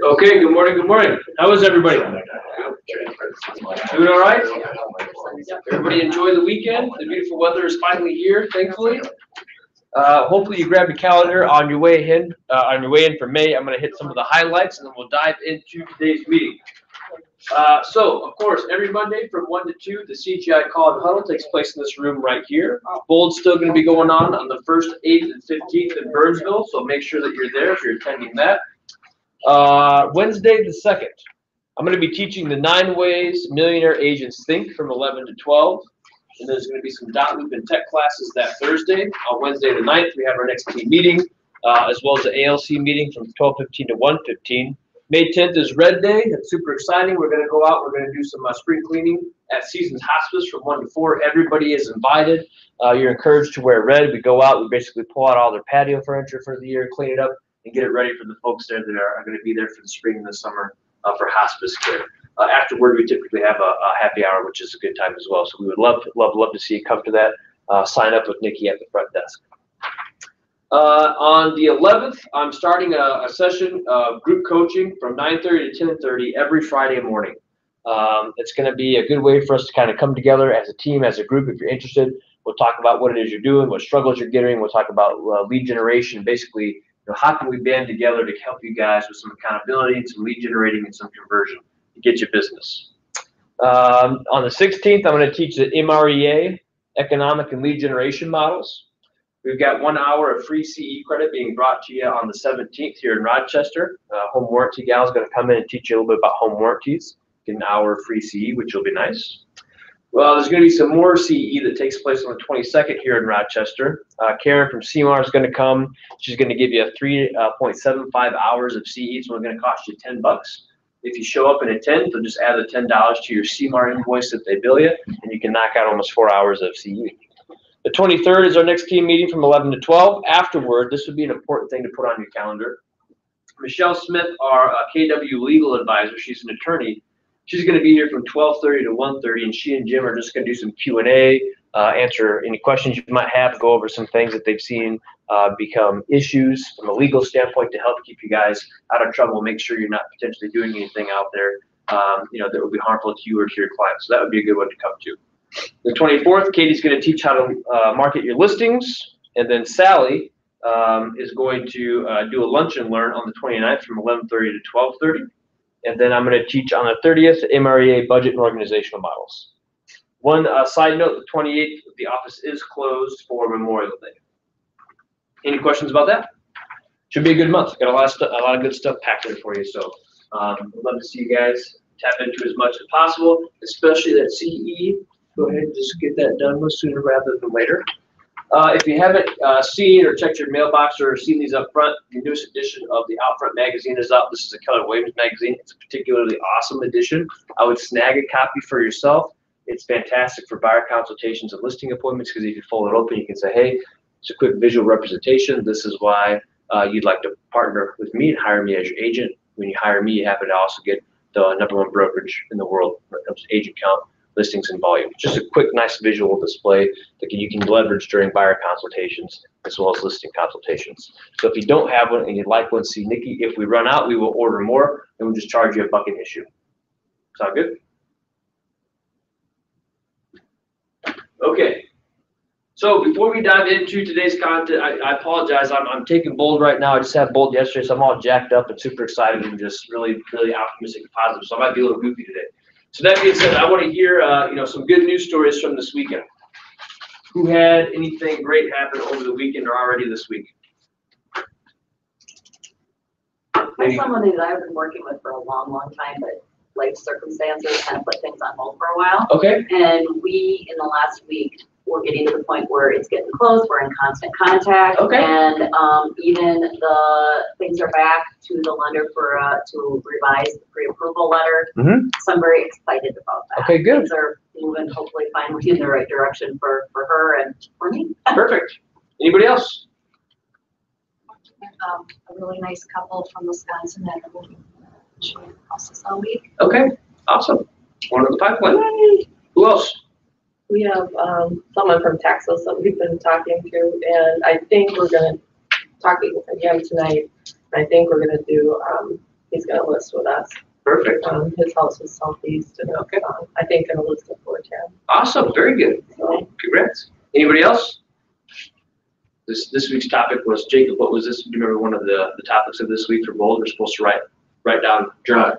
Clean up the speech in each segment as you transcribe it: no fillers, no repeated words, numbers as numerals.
Okay, good morning, good morning. How is everybody? Doing all right? Everybody enjoy the weekend. The beautiful weather is finally here, thankfully. Hopefully you grabbed a calendar on your way in. For May, I'm going to hit some of the highlights, and then we'll dive into today's meeting. So, of course, every Monday from 1 to 2, the CGI Call and Huddle takes place in this room right here. Bold's still going to be going on the 1st, 8th, and 15th in Burnsville, so make sure that you're there if you're attending that. Wednesday the 2nd, I'm going to be teaching the 9 ways millionaire agents think from 11 to 12. And there's going to be some dot loop and tech classes that Thursday. On Wednesday the 9th, we have our next team meeting, as well as the ALC meeting from 12:15 to 1:15. May 10th is Red Day. That's super exciting. We're going to go out. We're going to do some spring cleaning at Seasons Hospice from 1 to 4. Everybody is invited. You're encouraged to wear red. We go out. We basically pull out all their patio furniture for the year, clean it up, and get it ready for the folks there that are going to be there for the spring and the summer for hospice care. Afterward, we typically have a happy hour, which is a good time as well. So we would love to see you come to that. Sign up with Nikki at the front desk. On the 11th, I'm starting a session of group coaching from 9:30 to 10:30 every Friday morning. It's going to be a good way for us to kind of come together as a team, as a group. If you're interested, we'll talk about what it is you're doing, what struggles you're getting. We'll talk about lead generation, basically. How can we band together to help you guys with some accountability and some lead generating and some conversion to get your business? On the 16th, I'm going to teach the MREA, economic and lead generation models. We've got 1 hour of free CE credit being brought to you on the 17th here in Rochester. Home warranty gal is going to come in and teach you a little bit about home warranties. Get an hour of free CE, which will be nice. Well, there's going to be some more CE that takes place on the 22nd here in Rochester. Karen from CMAR is going to come. She's going to give you 3.75 hours of CE, so it's going to cost you $10. If you show up and attend, they'll just add the $10 to your CMAR invoice that they bill you, and you can knock out almost 4 hours of CE. The 23rd is our next team meeting from 11 to 12. Afterward, this would be an important thing to put on your calendar. Michelle Smith, our KW legal advisor, she's an attorney. She's going to be here from 12:30 to 1:30, and she and Jim are just going to do some Q&A, answer any questions you might have, go over some things that they've seen become issues from a legal standpoint to help keep you guys out of trouble, make sure you're not potentially doing anything out there that would be harmful to you or to your clients. So that would be a good one to come to. The 24th, Katie's going to teach how to market your listings, and then Sally is going to do a lunch and learn on the 29th from 11:30 to 12:30. And then I'm going to teach on the 30th, MREA budget and organizational models. One side note, the 28th, the office is closed for Memorial Day. Any questions about that? Should be a good month. Got a lot of good stuff packed in for you. So I'd love to see you guys tap into as much as possible, especially that CE. Go ahead and just get that done sooner rather than later. If you haven't seen or checked your mailbox or seen these up front, the newest edition of the Outfront magazine is out. This is a Keller Williams magazine. It's a particularly awesome edition. I would snag a copy for yourself. It's fantastic for buyer consultations and listing appointments because if you fold it open, you can say, hey, it's a quick visual representation. This is why you'd like to partner with me and hire me as your agent. When you hire me, you happen to also get the #1 brokerage in the world when it comes to agent count, listings, and volume. Just a quick, nice visual display that you can leverage during buyer consultations as well as listing consultations. So if you don't have one and you'd like one, see Nikki. If we run out, we will order more and we'll just charge you a buck an issue. Sound good? Okay. So before we dive into today's content, I apologize. I'm taking Bold right now. I just had Bold yesterday, so I'm all jacked up and super excited and just really, really optimistic and positive. So I might be a little goofy today. So that being said, I want to hear some good news stories from this weekend. Who had anything great happen over the weekend or already this week? I'm somebody that I've been working with for a long, long time, but life circumstances kind of put things on hold for a while. Okay. And we, in the last week, we're getting to the point where it's getting close. We're in constant contact. Okay. And even the things are back to the lender for to revise the pre-approval letter. Mm-hmm. So I'm very excited about that. Okay, good. Things are moving hopefully finally in the right direction for her and for me. Perfect. Anybody else? A really nice couple from Wisconsin that are moving to houses all week. Okay, awesome. One of the pipeline. Yay. Who else? We have someone from Texas that we've been talking to, and I think we're going to talk with him tonight. I think we're going to do he's got a list with us. Perfect. His house is southeast, and Okay. I think in a list of 410. Awesome. Very good. So, Congrats. Anybody else? This week's topic was, Jacob, what was this? Do you remember one of the topics of this week for Bold? We're supposed to write down journal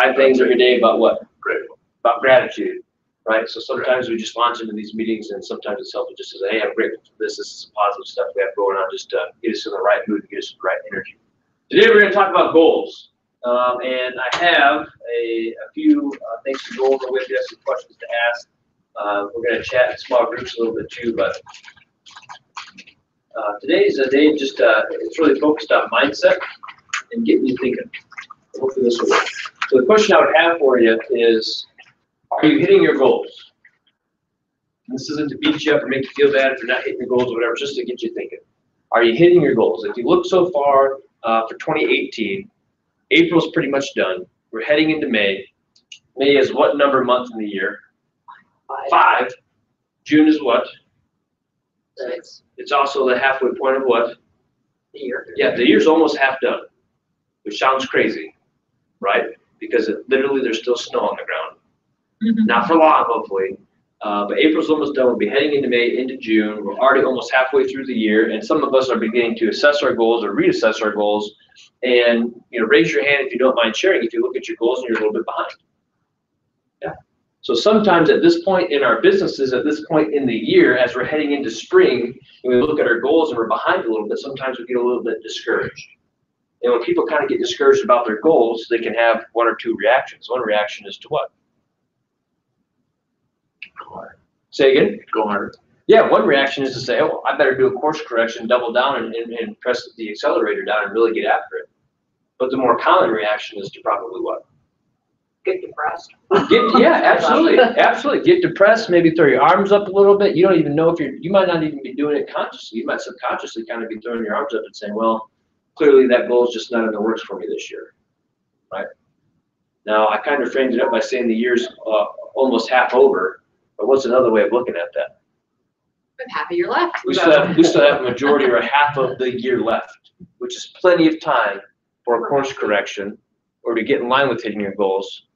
5 things every day about what? Grateful. About gratitude, right? So sometimes we just launch into these meetings, and sometimes it's helpful just to say, hey, I'm grateful for this. This is some positive stuff we have going on, just to get us in the right mood, get us in the right energy. Today we're going to talk about goals. And I have a few things to go over with you, some questions to ask. We're going to chat in small groups a little bit too, but today's a day just, it's really focused on mindset and getting you thinking. Hopefully this will work. So the question I would have for you is, are you hitting your goals? And this isn't to beat you up or make you feel bad if you're not hitting your goals or whatever, just to get you thinking. Are you hitting your goals? If you look so far for 2018, April's pretty much done. We're heading into May. May is what number month in the year? 5. June is what? 6. It's also the halfway point of what? The year. Yeah, the year's almost half done, which sounds crazy, right? Because literally there's still snow on the ground. Not for long, hopefully. But April's almost done. We'll be heading into May, into June. We're already almost halfway through the year, and some of us are beginning to assess our goals or reassess our goals. And raise your hand if you don't mind sharing. If you look at your goals and you're a little bit behind. Yeah. So sometimes at this point in our businesses, at this point in the year, as we're heading into spring, and we look at our goals and we're behind a little bit, sometimes we get a little bit discouraged. And when people kind of get discouraged about their goals, they can have 1 or 2 reactions. One reaction is to what? Go hard. Say again? Go hard. Yeah, one reaction is to say, oh, I better do a course correction, double down, and press the accelerator down and really get after it. But the more common reaction is to probably what? Get depressed. Yeah, absolutely. Absolutely. Get depressed, maybe throw your arms up a little bit. You don't even know if you might not even be doing it consciously. You might subconsciously kind of be throwing your arms up and saying, well, clearly that goal is just not in the works for me this year, right? Now, I kind of framed it up by saying the year's almost half over, but what's another way of looking at that? Half a year left. We still have a majority or a half of the year left, which is plenty of time for a course correction or to get in line with hitting your goals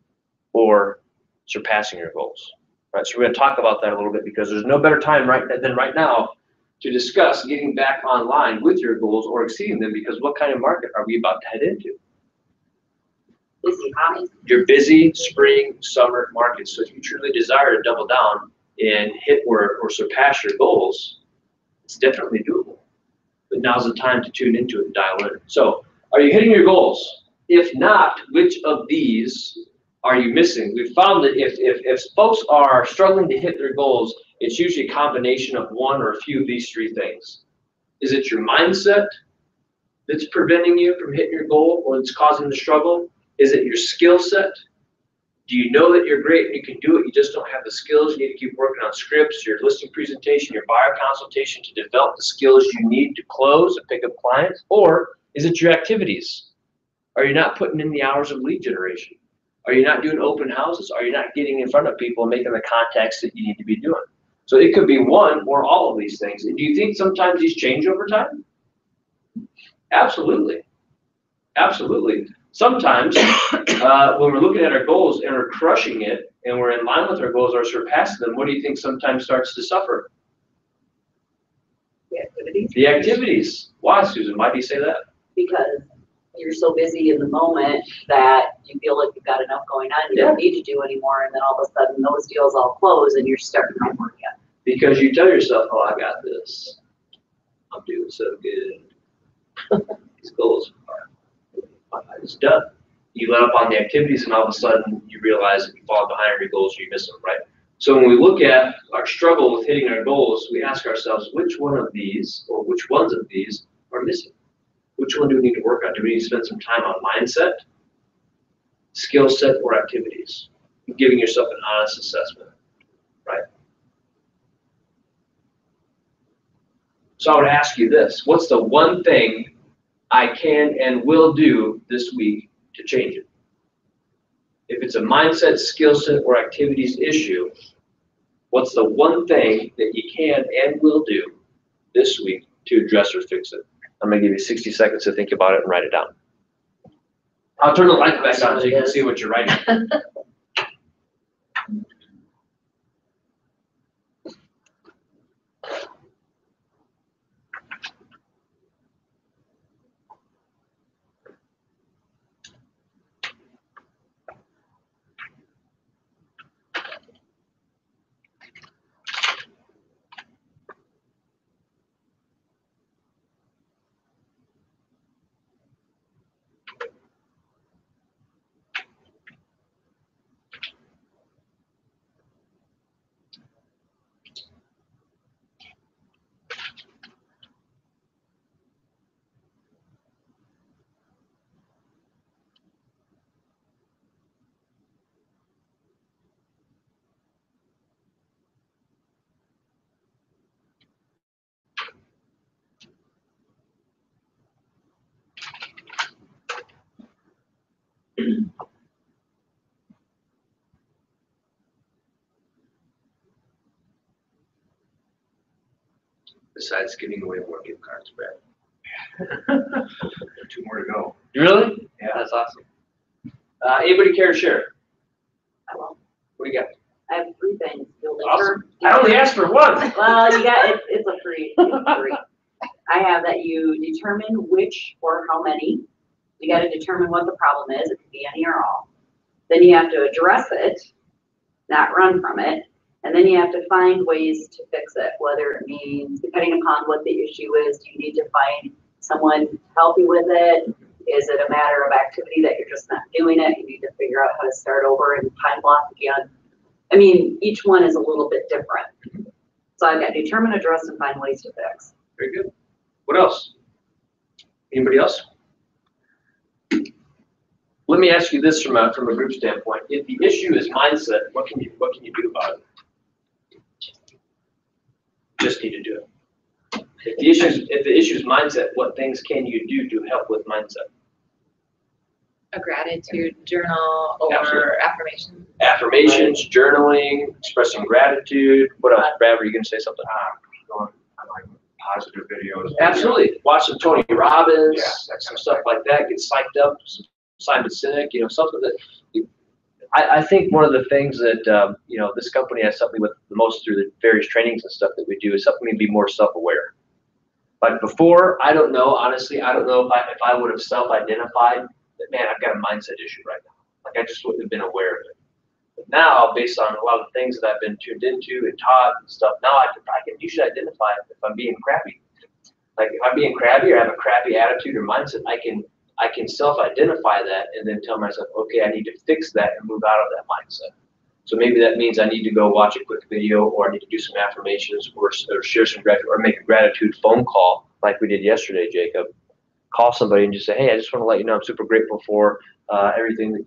or surpassing your goals. Right? So we're going to talk about that a little bit because there's no better time than right now to discuss getting back online with your goals or exceeding them, because what kind of market are we about to head into? Busy, hobby. Your busy spring, summer markets. So if you truly desire to double down and hit or surpass your goals, it's definitely doable. But now's the time to tune into it and dial in. So, are you hitting your goals? If not, which of these are you missing? We've found that if folks are struggling to hit their goals, it's usually a combination of one or a few of these 3 things. Is it your mindset that's preventing you from hitting your goal or it's causing the struggle? Is it your skill set? Do you know that you're great and you can do it, you just don't have the skills? You need to keep working on scripts, your listing presentation, your buyer consultation to develop the skills you need to close and pick up clients? Or is it your activities? Are you not putting in the hours of lead generation? Are you not doing open houses? Are you not getting in front of people and making the contacts that you need to be doing? So it could be one or all of these things. And do you think sometimes these change over time? Absolutely. Absolutely. Sometimes when we're looking at our goals and we're crushing it and we're in line with our goals or surpassing them, what do you think sometimes starts to suffer? The activities. The activities. Why, Susan? Why do you say that? Because you're so busy in the moment that you feel like you've got enough going on, you don't need to do anymore, and then all of a sudden those deals all close and you're starting homework again. Because you tell yourself, oh, I got this. I'm doing so good. These goals are it's done. You let up on the activities and all of a sudden you realize that you fall behind your goals or you miss them, right? So when we look at our struggle with hitting our goals, we ask ourselves, which one of these or which ones of these are missing? Which one do we need to work on? Do we need to spend some time on mindset, skill set, or activities? Giving yourself an honest assessment, right? So I would ask you this, what's the one thing I can and will do this week to change it? If it's a mindset, skill set, or activities issue, what's the one thing that you can and will do this week to address or fix it? I'm going to give you 60 seconds to think about it and write it down. I'll turn the light back on so you can see what you're writing. Besides giving away more gift cards, Brad. Two more to go. Really? Yeah. That's awesome. Anybody care to share? I will. What do you got? I have 3 things. Awesome. I only asked for one. Well, you got, it's a free. I have that you determine which or how many. You gotta determine what the problem is. It could be any or all. Then you have to address it, not run from it. And then you have to find ways to fix it, whether it means, depending upon what the issue is, do you need to find someone to help you with it? Is it a matter of activity that you're just not doing it? You need to figure out how to start over and time block again. I mean, each one is a little bit different. So I've got determine, address, and find ways to fix. Very good. What else? Anybody else? Let me ask you this from a group standpoint. If the issue is mindset, what can you do about it? Just need to do it. If the issue is mindset, what things can you do to help with mindset? A gratitude journal or Absolutely. affirmation. Affirmations, journaling, expressing gratitude. What else? Brad, were you going to say something? Going on like positive videos. Absolutely. Watch some Tony Robbins, Yeah, some stuff like that. Get psyched up. Some Simon Sinek, something that I think one of the things that, this company has helped me with the most through the various trainings and stuff that we do is helping me be more self-aware. Like before, I don't know, honestly, I don't know if I would have self-identified that, man, I've got a mindset issue right now. Like I just wouldn't have been aware of it. But now, based on a lot of things that I've been tuned into and taught and stuff, now I can usually identify if I'm being crappy. Like if I'm being crabby or have a crappy attitude or mindset, I can self-identify that and then tell myself, okay, I need to fix that and move out of that mindset. So maybe that means I need to go watch a quick video, or I need to do some affirmations, or share some gratitude, or make a gratitude phone call like we did yesterday, Jacob. Call somebody and just say, hey, I just want to let you know I'm super grateful for everything that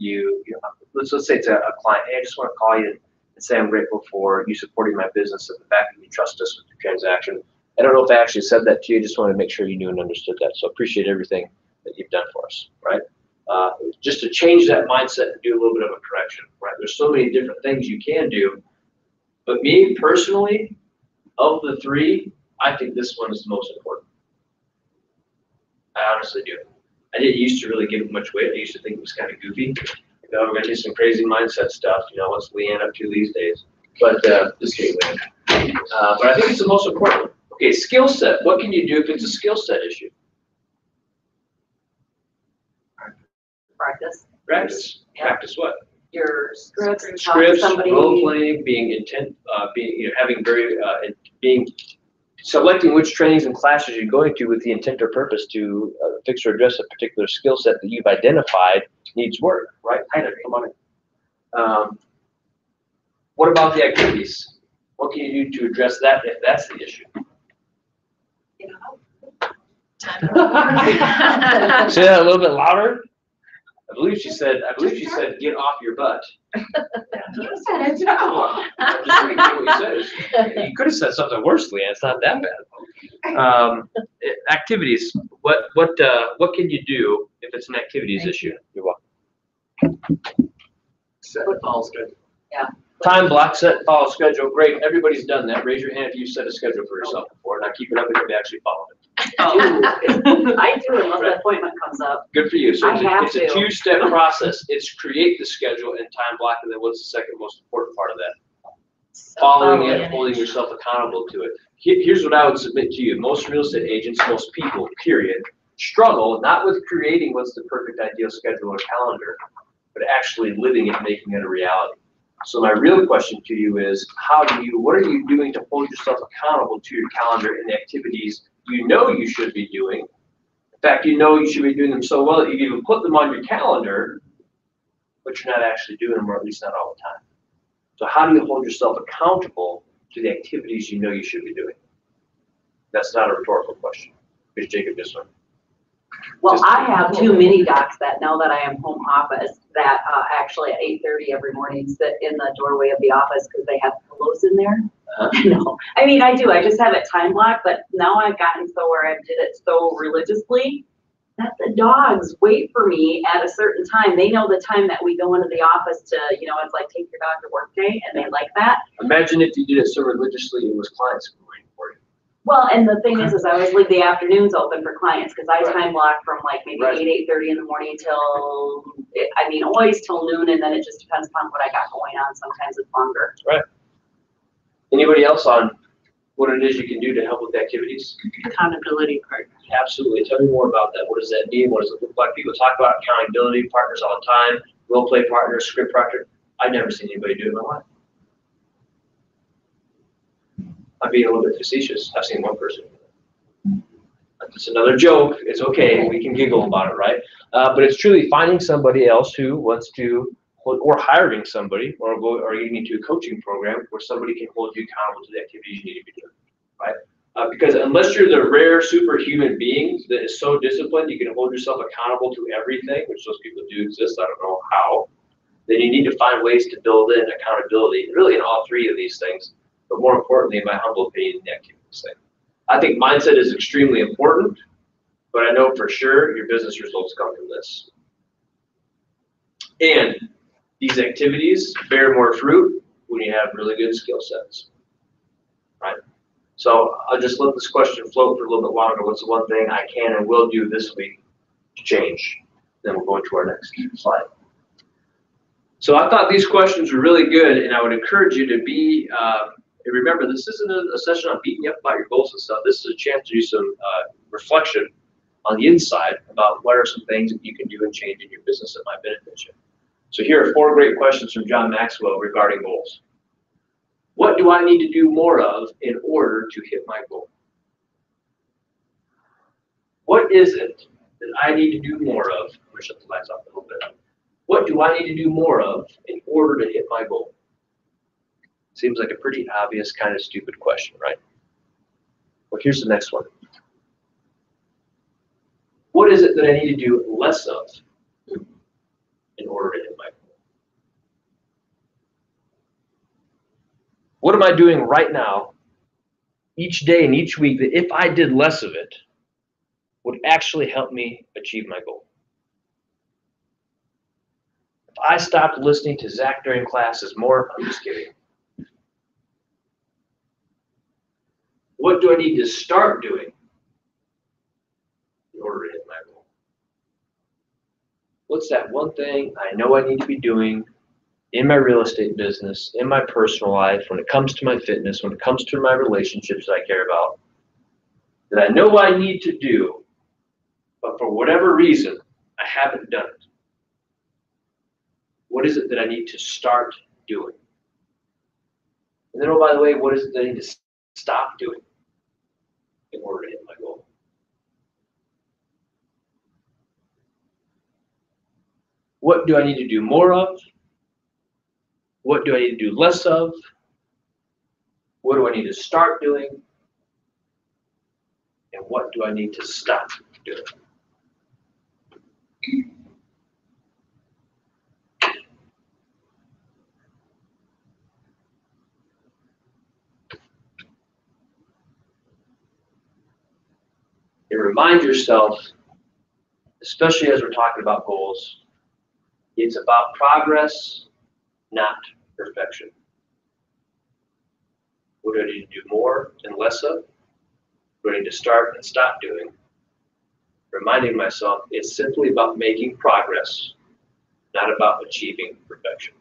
let's say it's a client. Hey, I just want to call you and say I'm grateful for you supporting my business and the fact that you trust us with your transaction. I don't know if I actually said that to you. I just wanted to make sure you knew and understood that. So appreciate everything that you've done for us, right? Just to change that mindset and do a little bit of a correction, right? There's so many different things you can do, but me personally, of the 3, I think this one is the most important. I honestly do. I didn't used to really give it much weight. I used to think it was kind of goofy. We're gonna do some crazy mindset stuff. What's Leanne up to these days? But just kidding, Leanne. But I think it's the most important. Okay, skill set. What can you do if it's a skill set issue? Practice. Practice. Yeah. Practice what? Your scripts, talk to Scripts, somebody. role playing, being selecting which trainings and classes you're going to with the intent or purpose to fix or address a particular skill set that you've identified needs work, right? Kind of, come on in. What about the activities? What can you do to address that if that's the issue? Say that a little bit louder. I believe she said, get off your butt. You said it too. I'm just reading what you said. You could have said something worse, Leanne. It's not that bad. Activities. What can you do if it's an activities issue? You're welcome. Set follow schedule. Yeah. Time block, set, follow schedule. Great. Everybody's done that. Raise your hand if you've set a schedule for yourself before. Now keep it up if you've actually followed it. I do unless an appointment comes up. Good for you. So I have it's a to. two-step process. It's create the schedule and time block, and then what's the second most important part of that? Following it, holding yourself accountable to it. Here's what I would submit to you. Most real estate agents, most people, period, struggle not with creating what's the perfect ideal schedule or calendar, but actually living it, making it a reality. So my real question to you is, what are you doing to hold yourself accountable to your calendar and the activities you know you should be doing? In fact, you know you should be doing them so well that you even put them on your calendar, but you're not actually doing them, or at least not all the time. So how do you hold yourself accountable to the activities you know you should be doing? That's not a rhetorical question, because Jacob just went. Well, I have two mini docs that now that I am home office that actually at 8:30 every morning sit in the doorway of the office because they have pillows in there. No, I mean, I do. I just have it time blocked, but now I've gotten so where I did it so religiously that the dogs wait for me at a certain time. They know the time that we go into the office to, it's like take your dog to work day, and they like that. Imagine if you did it so religiously it was clients waiting for you. Well, and the thing is I always leave the afternoons open for clients because I time block from like maybe 8:30 in the morning till, always till noon, and then it just depends upon what I got going on. Sometimes it's longer. Right. Anybody else on what it is you can do to help with the activities? Accountability part. Absolutely. Tell me more about that. What does that mean? What does it look like? People talk about accountability partners all the time, role play partners, script partner. I've never seen anybody do it in my life. I'm being a little bit facetious. I've seen one person. It's another joke. It's okay. We can giggle about it, right? But it's truly finding somebody else who wants to, or hiring somebody, or getting into a coaching program where somebody can hold you accountable to the activities you need to be doing, right? Because unless you're the rare superhuman being that is so disciplined you can hold yourself accountable to everything, which those people do exist, I don't know how, then you need to find ways to build in accountability, really in all three of these things, but more importantly, in my humble opinion, the activities thing. I think mindset is extremely important, but I know for sure your business results come from this. And these activities bear more fruit when you have really good skill sets, right? So I'll just let this question float for a little bit longer. What's the one thing I can and will do this week to change? Then we'll go into our next slide. So I thought these questions were really good, and I would encourage you to be, remember, this isn't a session on beating you up about your goals and stuff. This is a chance to do some reflection on the inside about what are some things that you can do and change in your business that might benefit you. So here are 4 great questions from John Maxwell regarding goals. What do I need to do more of in order to hit my goal? What is it that I need to do more of? I'm going to shut the lights off a little bit. What do I need to do more of in order to hit my goal? Seems like a pretty obvious kind of stupid question, right? Well, here's the next one. What is it that I need to do less of in order to hit my goal? What am I doing right now, each day and each week, that if I did less of it, would actually help me achieve my goal? If I stopped listening to Zach during classes more, I'm just kidding. What do I need to start doing in order to hit my goal? What's that one thing I know I need to be doing in my real estate business, in my personal life, when it comes to my fitness, when it comes to my relationships that I care about, that I know I need to do, but for whatever reason, I haven't done it? What is it that I need to start doing? And then, oh, by the way, what is it that I need to stop doing in order to hit my goal? What do I need to do more of? What do I need to do less of? What do I need to start doing? And what do I need to stop doing? And remind yourself, especially as we're talking about goals, it's about progress, not perfection. What do I need to do more and less of? What do I need to start and stop doing? reminding myself it's simply about making progress, not about achieving perfection.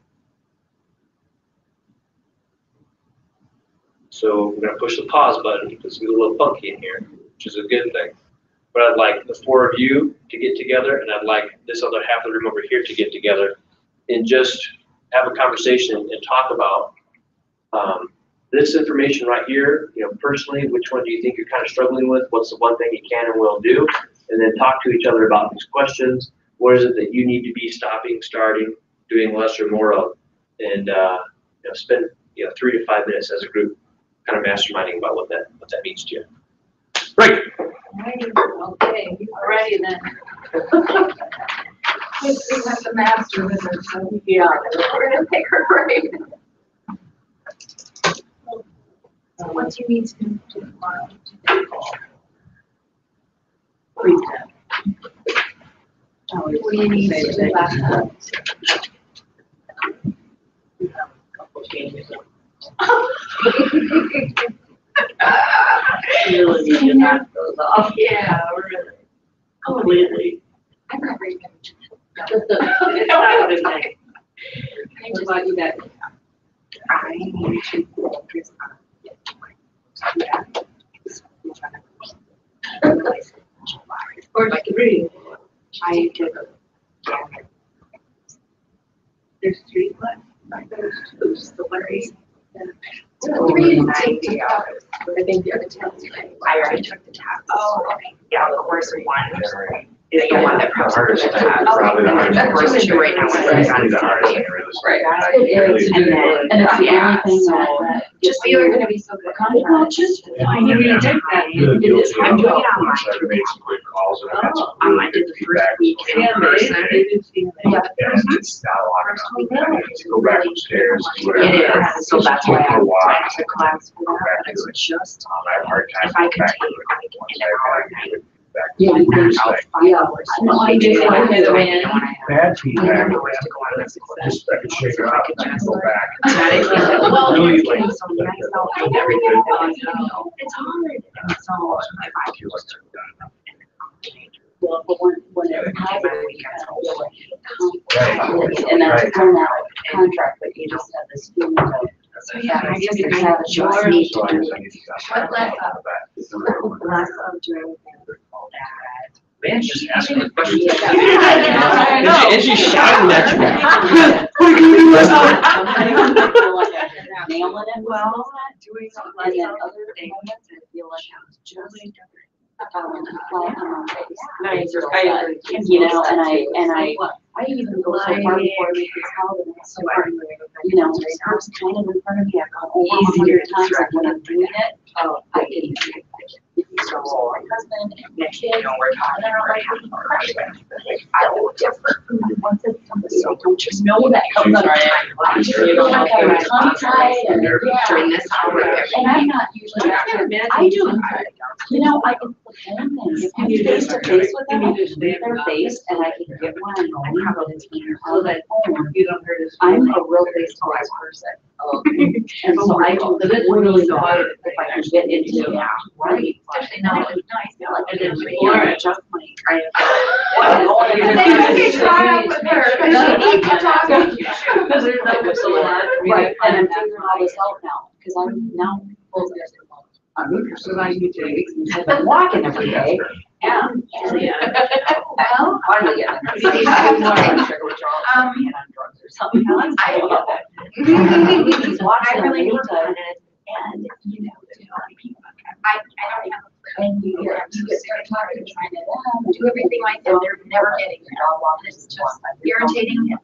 So we're going to push the pause button because it's a little funky in here, which is a good thing. But I'd like the four of you to get together, and I'd like this other half of the room over here to get together and just have a conversation and talk about this information right here. You know, personally, which one do you think you're kind of struggling with? What's the one thing you can and will do? And then talk to each other about these questions. What is it that you need to be stopping, starting, doing less or more of? And spend 3 to 5 minutes as a group, kind of masterminding about what that means to you. Right. Okay, alrighty then. We have the master with us, so Yeah, we're gonna take her break. so what do you need to do tomorrow? Please. What do you need to do last night? Really need to knock those off. Yeah, really. Completely. I'm not ready. It's not a good thing. What about you guys? I need to focus on Or like three. I took a there's 3 left. There's 2 still worries. Three to 90 hours. I think the other 10. I already took the test. Oh, okay. Yeah, of course, 1 is Yeah, the one that the hardest thing, probably probably the hardest the thing. first 2 right now. It's probably the hardest thing, really. Right. Really It is. And then, And it's the yeah, only thing so that just feel you're gonna be so good. Well, just fine, you need to take that. Really It is guilty. hard to do it online. I've made some quick calls and I've had some I really did good the first feedback. week in Yeah, person. Yeah. And it's not a lot of time. I need to go back upstairs, do whatever. It is, so that's why I went to class for Go back that, to but it. it's just, I have a hard time if I going could back take to it. like Once an hour I've a had night. back to Yeah, it, it's Out like 5 hours. No, I just wanted to go in. bad feedback. Hours to go on this course. Just I could shake it up and I could go back. Well, Really, it's like, getting so nice out and everything done, it's hard. And so, if I feel could like just. I've done enough. Well, but when it Yeah. has a weekend, I feel Right. like, and that's Right. kind of contract, but you just have this feeling of. So yeah, I guess you I have need just your- need So to I do guess I it. need to stop. What laptop? Last of June. Man, just asking the question. Yeah. And she's shouting at you. Nailing it well, doing and then other things, I feel like I was just falling flat on my face. Nice, Real I bad. agree. You know, and I even go so far before I make this out, and it's so hard, you know, I was kind of in front of me, I've gone over 100 times, and when I'm doing it, I can. So my husband and my kids, and they're like, I look different. Once it's somebody, I don't just know that comes out of my life. You know, like I'm tongue-tied and, yeah. During this hour, And I'm not usually, I do, you know, I can plan things, if I'm face to face with them, I can read their face, and I can get where I'm going, how it's on the phone. You don't hurt us. I'm a real face-to-face person. And so I can really know if I can get into it, right? Especially now, it's nice. Like, It is. yeah, just my. Right, and I'm figuring all this out now, because I'm now. I'm interested in you 2 weeks, and I've been walking every day, and. Well, finally getting there. Sugar withdrawal, and on drugs or something. I don't know. He's watching, I really need to, and, you know, I don't have. and you start talking, trying to, Do everything like that, they're never getting there. And it's just irritating. Because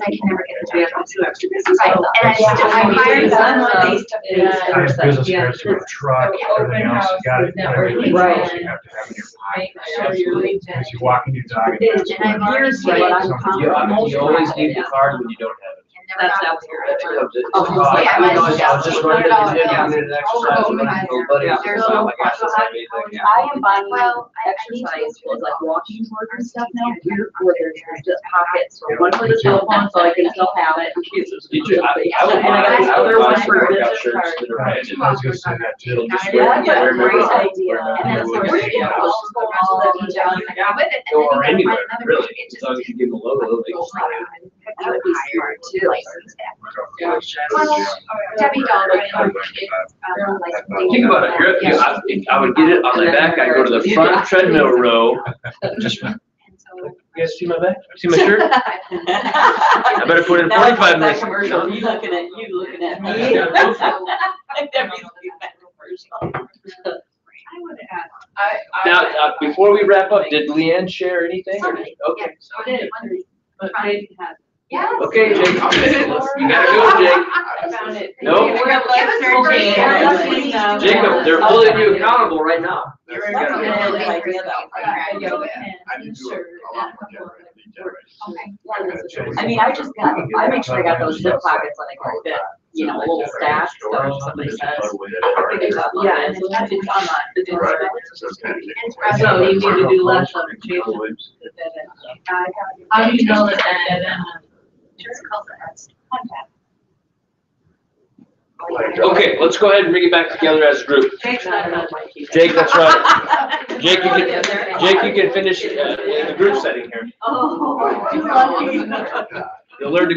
I can never get it. We have 2 extra business. Right, and I hired someone face to face. Nice business trips with a truck, everything else, you got it. Networking. Right. You have to have in your Make pocket. sure you're As you walk in your dog. And I've already Right, seen I'm You always need the card when you don't have it. and That's accurate. I was just Yeah, running yeah. an exercise, running a little buddy, Yeah. so oh my gosh, that's amazing. I am buying Well, I need to exercise go clothes, like through walking boards and stuff now, where there's just pockets, so one for the cell phone, so I can still have it. Did you, I would And I got buy, I would other buy ones some for workout business shirts cards. that are branded. I was gonna say that too. It'll just Yeah, wear, that's a wear great them out. idea. And then, of course, We're you know, just go around to the beach out and grab it, and then you Or gotta find anywhere, another really, beach. It as just long as you give them a logo, they'll make goes it. like That would be smart too. Debbie Dahl, right now, Think about it, I would get it on my back, I'd go to the front treadmill row, just, you guys see my back? See my shirt? I better put in 45 minutes. Commercial, you looking at me. I would add. Now, before we wrap up, did Leanne share anything? or- Somebody, Okay. But they had. Yes. Okay, Jake, you gotta go, Jake. I found it. No. We're a lecture, Jacob, they're holding you accountable right now. That's That's gotta a be- really good idea though. I need to do a lot more lead generation. Okay. I mean, I make sure I got those zip pockets when I go fit, you know, a little stash, so somebody says. Yeah, and it's online. It's Right. online. So you need to do less on it, too. How do you know that that dead end? Just calls it as contact. Okay, let's go ahead and bring it back together as a group. Jake's not on my key. Jake, that's right. Jake, you can finish in the group setting here. Oh, Too lucky. You'll learn to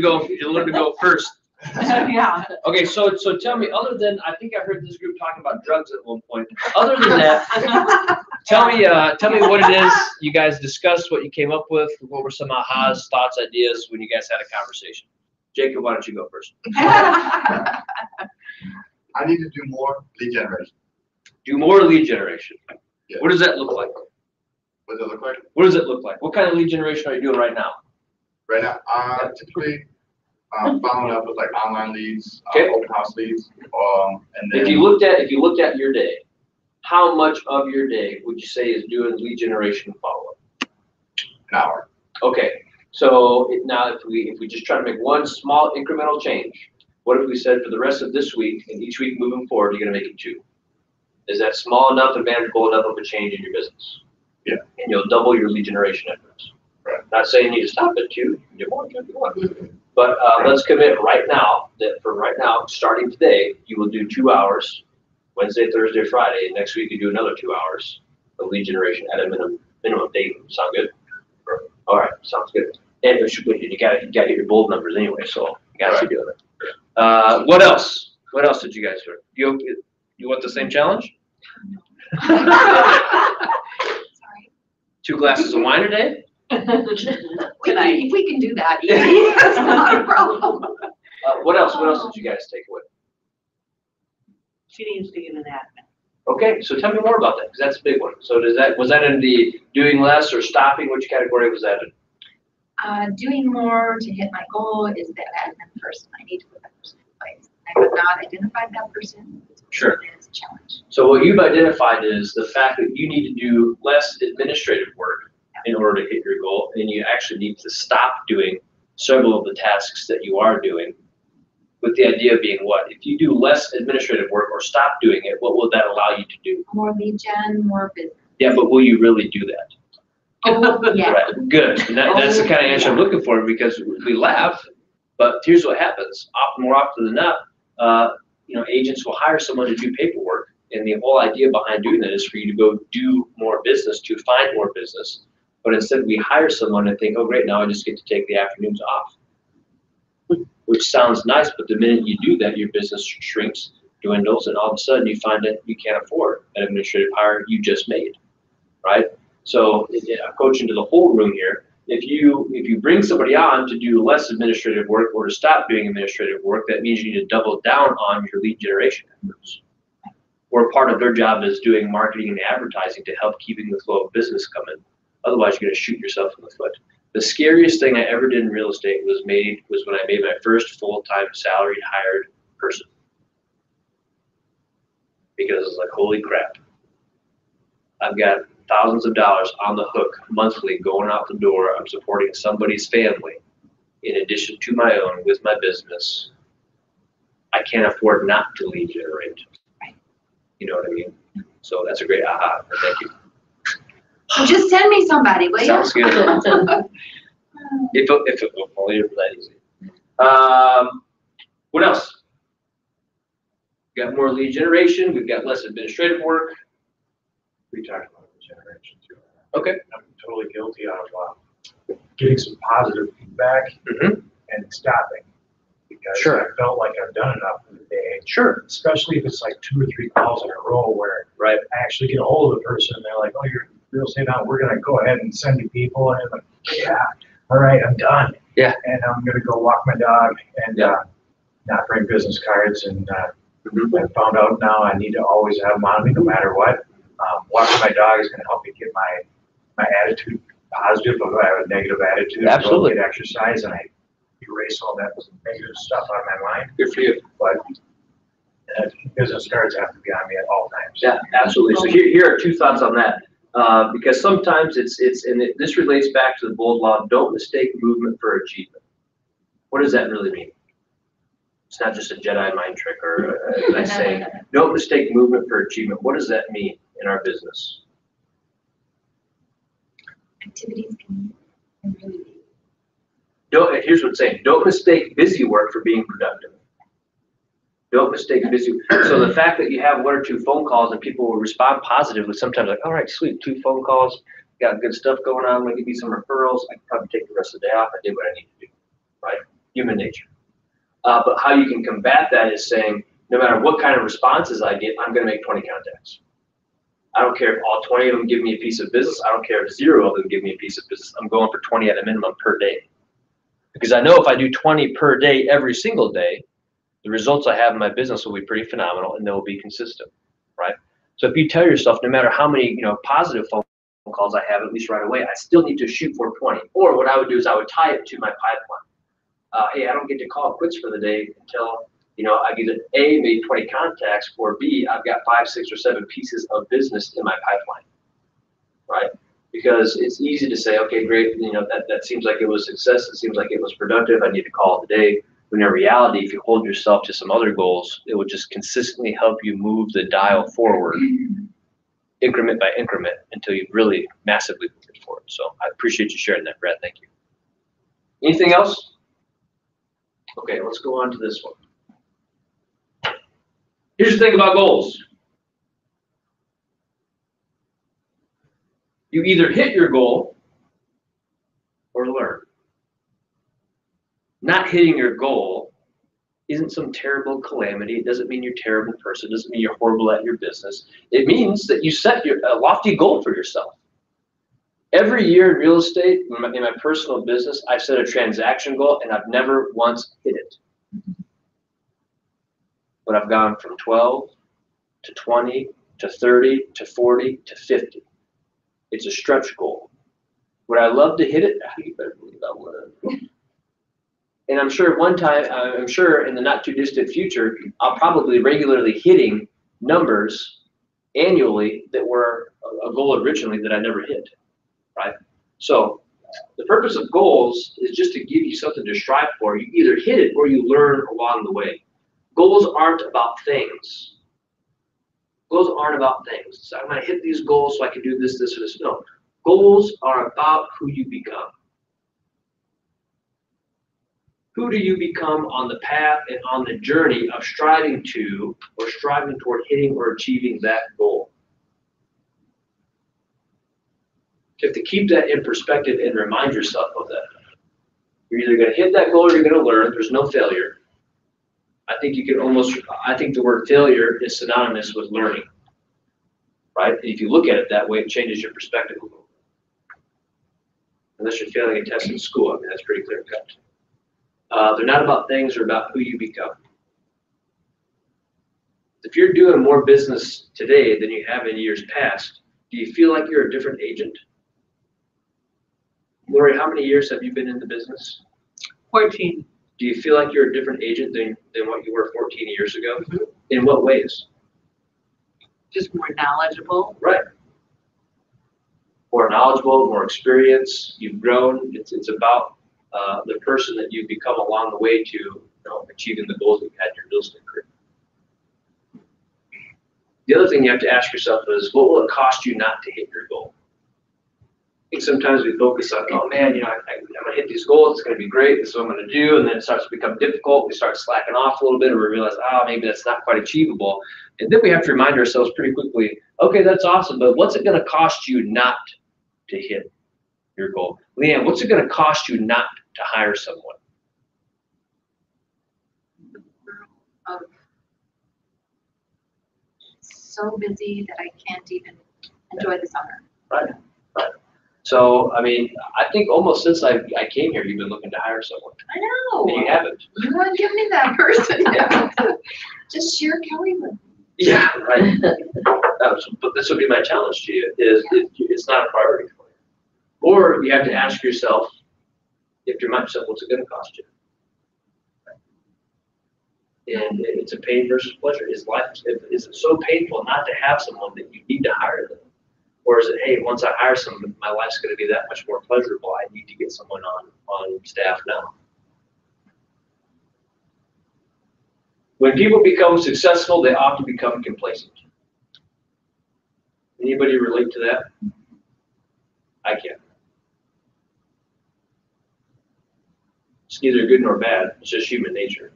go first. Yeah. Okay, so tell me, other than, I think I heard this group talking about drugs at one point. Other than that, tell me what it is you guys discussed, what you came up with, what were some ahas, thoughts, ideas when you guys had a conversation. Jacob, why don't you go first? I need to do more lead generation. Do more lead generation. Yeah. What does that look like? What does it look like? What does it look like? What kind of lead generation are you doing right now? Right now, typically, following up with like online leads, Okay. open house leads, and then. If you looked at your day, how much of your day would you say is doing lead generation follow-up? An hour. Okay, so now if we just try to make one small incremental change, what if we said for the rest of this week and each week moving forward, you're gonna make it 2? Is that small enough and manageable enough of a change in your business? Yeah. And you'll double your lead generation efforts. Right. Not saying you need to stop at 2, you can do more if you want. But let's commit right now that from right now, starting today, you will do 2 hours, Wednesday, Thursday, Friday, and next week you do another 2 hours of lead generation at a minimum daily. Sound good? All right, sounds good. And you gotta hit your bold numbers anyway, so you gotta keep doing it. What else? What else did you guys learn? You want the same challenge? Sorry. 2 glasses of wine a day? We can do that. That's not a problem. What else? What else did you guys take away? She needs to get an admin. Okay, so tell me more about that, because that's a big one. So was that in the doing less or stopping? Which category was that in? Doing more to hit my goal is the admin person. I need to put that person in place. I have not identified that person. Sure. It's a challenge. So what you've identified is the fact that you need to do less administrative work in order to hit your goal, and you actually need to stop doing several of the tasks that you are doing, with the idea being what? If you do less administrative work or stop doing it, what will that allow you to do? More lead gen, more business. Yeah, but will you really do that? Oh, yeah. Right, good. And that's the kind of answer I'm looking for, because we laugh, but here's what happens. More often than not, agents will hire someone to do paperwork, and the whole idea behind doing that is for you to go do more business, to find more business. But instead we hire someone and think, oh great, now I just get to take the afternoons off. Which sounds nice, but the minute you do that, your business shrinks, dwindles, and all of a sudden you find that you can't afford an administrative hire you just made, right? So I'm coaching to the whole room here. If you bring somebody on to do less administrative work or to stop doing administrative work, that means you need to double down on your lead generation efforts. Or part of their job is doing marketing and advertising to help keeping the flow of business coming. Otherwise, you're going to shoot yourself in the foot. The scariest thing I ever did in real estate was when I made my first full-time salaried hired person. Because it's like, holy crap. I've got thousands of dollars on the hook monthly going out the door. I'm supporting somebody's family. in addition to my own with my business, I can't afford not to lead generate. You know what I mean? So that's a great aha. Thank you. So just send me somebody, will you? Sounds good. If it will only that easy. What else? We got more lead generation. We've got less administrative work. We talked about the generation too. Okay. I'm totally guilty of getting some positive feedback and stopping. Because Sure. I felt like I've done enough for the day. Sure. Especially if it's like 2 or 3 calls in a row where Right. I actually get a hold of the person and they're like, oh, you're real estate now, we're gonna go ahead and send you people. And I'm like, yeah, all right, I'm done. Yeah. And I'm gonna go walk my dog and Yeah. not bring business cards. And I found out now I need to always have them on me no matter what. Walking my dog is gonna help me get my attitude positive if I have a negative attitude. Absolutely. I go get exercise and I erase all that negative stuff out of my mind. Good for you. But business cards have to be on me at all times. Yeah, absolutely. So here are 2 thoughts on that. Because sometimes this relates back to the bold law, don't mistake movement for achievement. What does that really mean? It's not just a Jedi mind trick or a nice saying. Don't mistake movement for achievement. What does that mean in our business? Activities can really be. Here's what I'm saying. Don't mistake busy work for being productive. Don't mistake busy. So the fact that you have 1 or 2 phone calls and people will respond positively, sometimes like, all right, sweet, 2 phone calls, got good stuff going on, let me give you some referrals, I can probably take the rest of the day off, I did what I need to do, right? Human nature. But how you can combat that is saying, no matter what kind of responses I get, I'm gonna make 20 contacts. I don't care if all 20 of them give me a piece of business, I don't care if 0 of them give me a piece of business, I'm going for 20 at a minimum per day. Because I know if I do 20 per day every single day, the results I have in my business will be pretty phenomenal and they'll be consistent, right? So if you tell yourself, no matter how many positive phone calls I have, at least right away, I still need to shoot for 20. Or what I would do is I would tie it to my pipeline. Hey, I don't get to call quits for the day until I've either A, made 20 contacts, or B, I've got 5, 6, or 7 pieces of business in my pipeline, right? Because it's easy to say, okay, great, that seems like it was a success, it seems like it was productive, I need to call it a day. When in reality, if you hold yourself to some other goals, it would just consistently help you move the dial forward, increment by increment, until you really massively move it forward. So I appreciate you sharing that, Brad. Thank you. Anything else? Okay, let's go on to this one. Here's the thing about goals. You either hit your goal or learn. Not hitting your goal isn't some terrible calamity. It doesn't mean you're a terrible person. It doesn't mean you're horrible at your business. It means that you set a lofty goal for yourself. Every year in real estate, in my personal business, I've set a transaction goal and I've never once hit it. But I've gone from 12 to 20 to 30 to 40 to 50. It's a stretch goal. Would I love to hit it? You better believe I would. And I'm sure I'm sure in the not too distant future, I'll probably regularly hitting numbers annually that were a goal originally that I never hit, right? So the purpose of goals is just to give you something to strive for. You either hit it or you learn along the way. Goals aren't about things. Goals aren't about things. So I'm gonna hit these goals so I can do this, this, or this. No, goals are about who you become. Who do you become on the path and on the journey of striving to or striving toward hitting or achieving that goal? You have to keep that in perspective and remind yourself of that. You're either going to hit that goal or you're going to learn. There's no failure. I think the word failure is synonymous with learning, right? And if you look at it that way, it changes your perspective a little bit. Unless you're failing a test in school, I mean, that's pretty clear cut. They're not about things, they're about who you become. If you're doing more business today than you have in years past, do you feel like you're a different agent? Lori, how many years have you been in the business? 14. Do you feel like you're a different agent than what you were 14 years ago? Mm-hmm. In what ways? Just more knowledgeable. Right. More knowledgeable, more experience, you've grown. It's about the person that you become along the way to achieving the goals that you had in your real estate career. The other thing you have to ask yourself is, what will it cost you not to hit your goal? I think sometimes we focus on, oh man, I'm gonna hit these goals, it's gonna be great, this is what I'm gonna do, and then it starts to become difficult, we start slacking off a little bit, or we realize, maybe that's not quite achievable. And then we have to remind ourselves pretty quickly, okay, that's awesome, but what's it gonna cost you not to hit your goal? Leanne, what's it gonna cost you not to hire someone? So busy that I can't even enjoy the summer. Right. So, I mean, I think almost since I came here, you've been looking to hire someone. I know. And you haven't. You want to give me that person. Just share Kelly with me. Yeah, right. But this would be my challenge to you, is it's not a priority for you. Or you have to ask yourself, if you're myself, what's it going to cost you? And it's a pain versus pleasure. Is it so painful not to have someone that you need to hire them? Or is it, hey, once I hire someone, my life's going to be that much more pleasurable. I need to get someone on staff now. When people become successful, they often become complacent. Anybody relate to that? I can't. It's neither good nor bad. It's just human nature.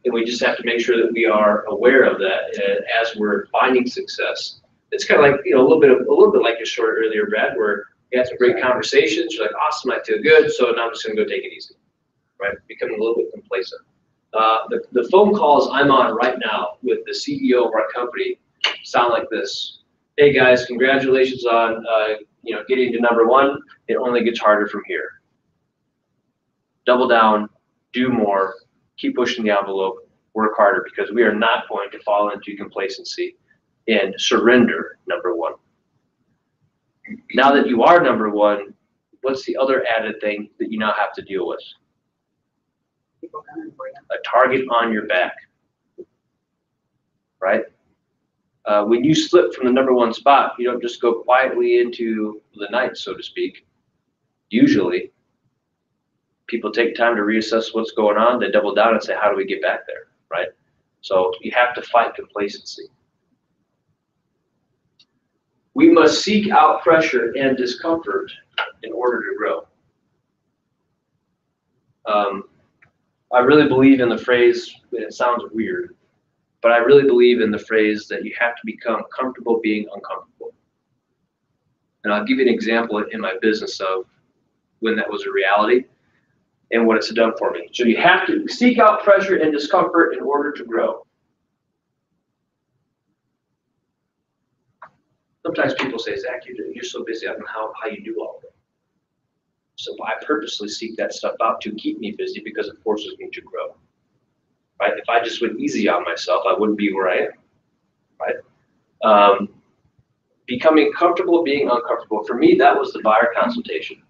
And we just have to make sure that we are aware of that as we're finding success. It's kind of like, a little bit like your story earlier, Brad, where you had some great conversations. You're like, awesome, I feel good, so now I'm just going to go take it easy, right? Becoming a little bit complacent. The phone calls I'm on right now with the CEO of our company sound like this. Hey guys, congratulations on getting to #1. It only gets harder from here. Double down, do more, keep pushing the envelope, work harder, because we are not going to fall into complacency and surrender #1. Now that you are #1, what's the other added thing that you now have to deal with? People coming for you. A target on your back, right? When you slip from the #1 spot, you don't just go quietly into the night, so to speak. Usually, people take time to reassess what's going on. They double down and say, how do we get back there, right? So you have to fight complacency. We must seek out pressure and discomfort in order to grow. I really believe in the phrase, and it sounds weird, but I really believe in the phrase that you have to become comfortable being uncomfortable. And I'll give you an example in my business of when that was a reality and what it's done for me. So you have to seek out pressure and discomfort in order to grow. Sometimes people say, Zach, you're so busy, I don't know how you do all of it. So I purposely seek that stuff out to keep me busy because it forces me to grow. Right? If I just went easy on myself, I wouldn't be where I am. Right? Becoming comfortable being uncomfortable. For me, that was the buyer consultation.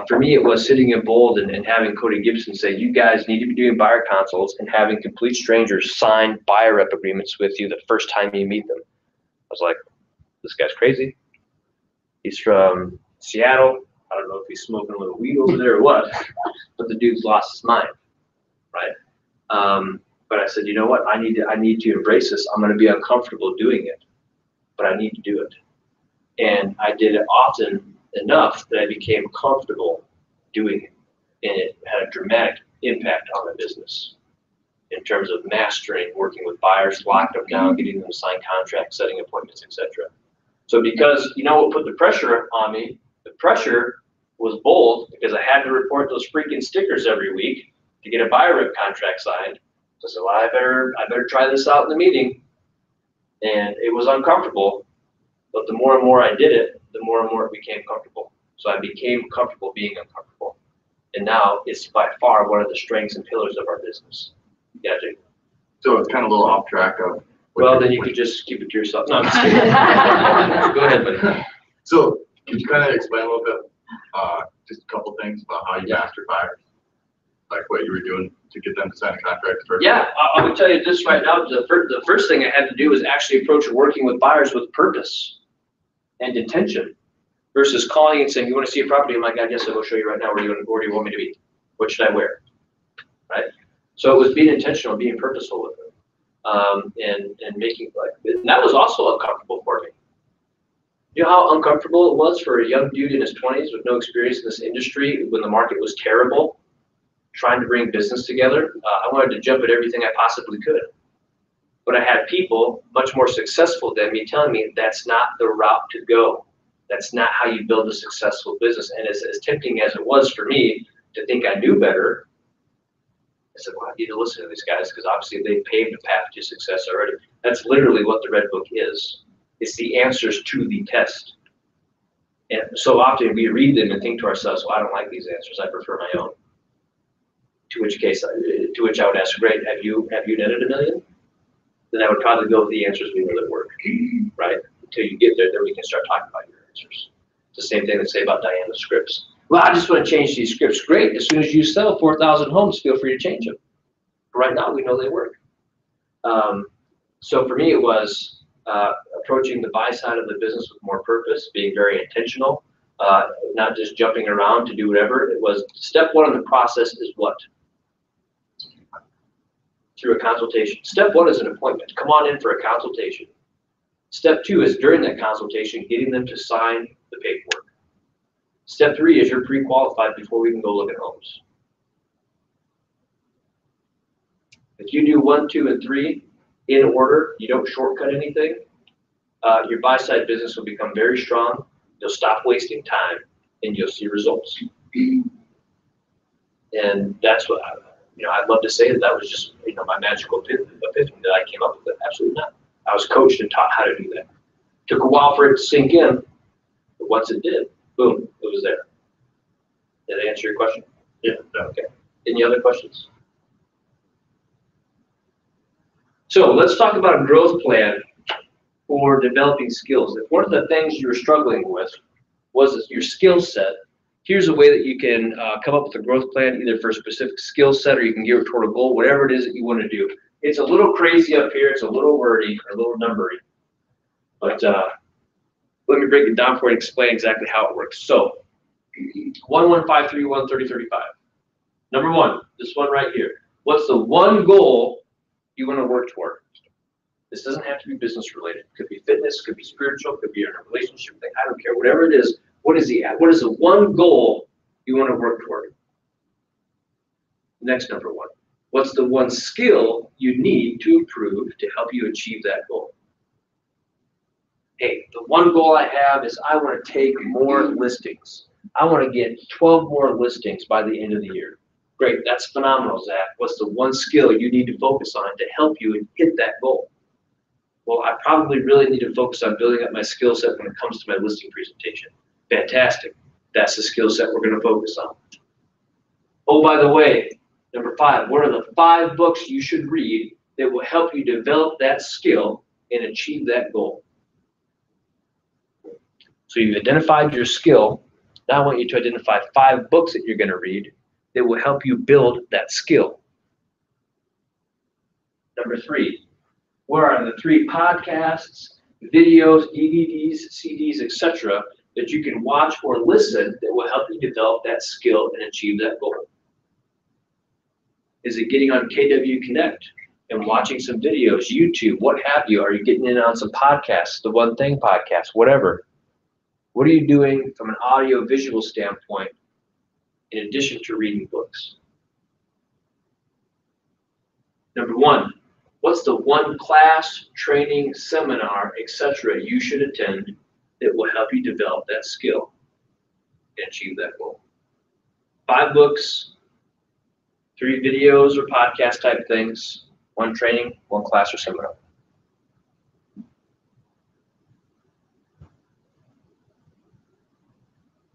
For me, it was sitting in Bold and having Cody Gibson say, you guys need to be doing buyer consults and having complete strangers sign buyer rep agreements with you the first time you meet them. I was like, this guy's crazy. He's from Seattle. I don't know if he's smoking a little weed over there or what, but the dude's lost his mind, right? But I said, you know what? I need to embrace this. I'm going to be uncomfortable doing it, but I need to do it. And I did it often enough that I became comfortable doing it, and it had a dramatic impact on the business in terms of mastering, working with buyers, locking them down, getting them to sign contracts, setting appointments, etc. So because you know what put the pressure on me? The pressure was Bold, because I had to report those freaking stickers every week to get a buyer rep contract signed. So I said, well, I better try this out in the meeting. And it was uncomfortable, but the more and more I did it, the more and more it became comfortable. So I became comfortable being uncomfortable. And now it's by far one of the strengths and pillars of our business. Yeah, Jake. So it's kind of a little off track of. Well, then you could just keep it to yourself. No, I'm just kidding. Go ahead, buddy. So can you kind of explain a little bit, just a couple things about how you mastered buyers? Like what you were doing to get them to sign a contract first? Yeah, I would tell you this right now. The first thing I had to do was actually approach working with buyers with purpose and intention. versus calling and saying, you want to see a property? I'm like, I guess I will show you right now. Where do you want me to be? What should I wear? Right? So it was being intentional, being purposeful with it. And making, and that was also uncomfortable for me. You know how uncomfortable it was for a young dude in his 20s with no experience in this industry when the market was terrible, trying to bring business together? I wanted to jump at everything I possibly could. But I had people much more successful than me telling me that's not the route to go. That's not how you build a successful business. And as tempting as it was for me to think I knew better, I said, well, I need to listen to these guys because obviously they paved the path to success already. That's literally what the Red Book is. It's the answers to the test. And so often we read them and think to ourselves, well, I don't like these answers. I prefer my own. To which I would ask, great, have you netted $1 million? Then I would probably go with the answers we know that work, right? Until you get there, then we can start talking about your answers. It's the same thing they say about Diana scripts. Well, I just want to change these scripts. Great. As soon as you sell 4,000 homes, feel free to change them. But right now, we know they work. So for me, it was approaching the buy side of the business with more purpose, being very intentional, not just jumping around to do whatever. It was step one in the process is what? Through a consultation. Step one is an appointment. Come on in for a consultation. Step two is during that consultation, getting them to sign the paperwork. Step three is you're pre-qualified before we can go look at homes. If you do 1, 2, and 3 in order, you don't shortcut anything, your buy-side business will become very strong. You'll stop wasting time, and you'll see results. And that's what I'd love to say that was just my magical epiphany that I came up with. Absolutely not. I was coached and taught how to do that. Took a while for it to sink in, but once it did, boom, it was there. Did I answer your question? Yeah. Okay. Any other questions? So let's talk about a growth plan for developing skills. If one of the things you're struggling with was your skill set, here's a way that you can come up with a growth plan either for a specific skill set or you can gear it toward a goal, whatever it is that you want to do. It's a little crazy up here. It's a little wordy, or a little numbery. But let me break it down for you and explain exactly how it works. So 115313035. Number one, this one right here. What's the one goal you want to work toward? This doesn't have to be business related. It could be fitness, could be spiritual, could be in a relationship thing. I don't care. Whatever it is, what is the one goal you want to work toward? Next, number one. What's the one skill you need to improve to help you achieve that goal? Hey, the one goal I have is I want to take more listings. I want to get 12 more listings by the end of the year. Great, that's phenomenal, Zach. What's the one skill you need to focus on to help you hit that goal? Well, I probably really need to focus on building up my skill set when it comes to my listing presentation. Fantastic. That's the skill set we're going to focus on. Oh, by the way, number 5, what are the 5 books you should read that will help you develop that skill and achieve that goal? So you've identified your skill. Now I want you to identify 5 books that you're going to read that will help you build that skill. Number 3, what are the 3 podcasts, videos, DVDs, CDs, etc. that you can watch or listen that will help you develop that skill and achieve that goal? Is it getting on KW Connect and watching some videos, YouTube, what have you? Are you getting in on some podcasts, the One Thing podcast, whatever? What are you doing from an audio-visual standpoint in addition to reading books? Number 1, what's the one class, training, seminar, etc. you should attend that will help you develop that skill and achieve that goal? 5 books, 3 videos or podcast type things, 1 training, 1 class or seminar.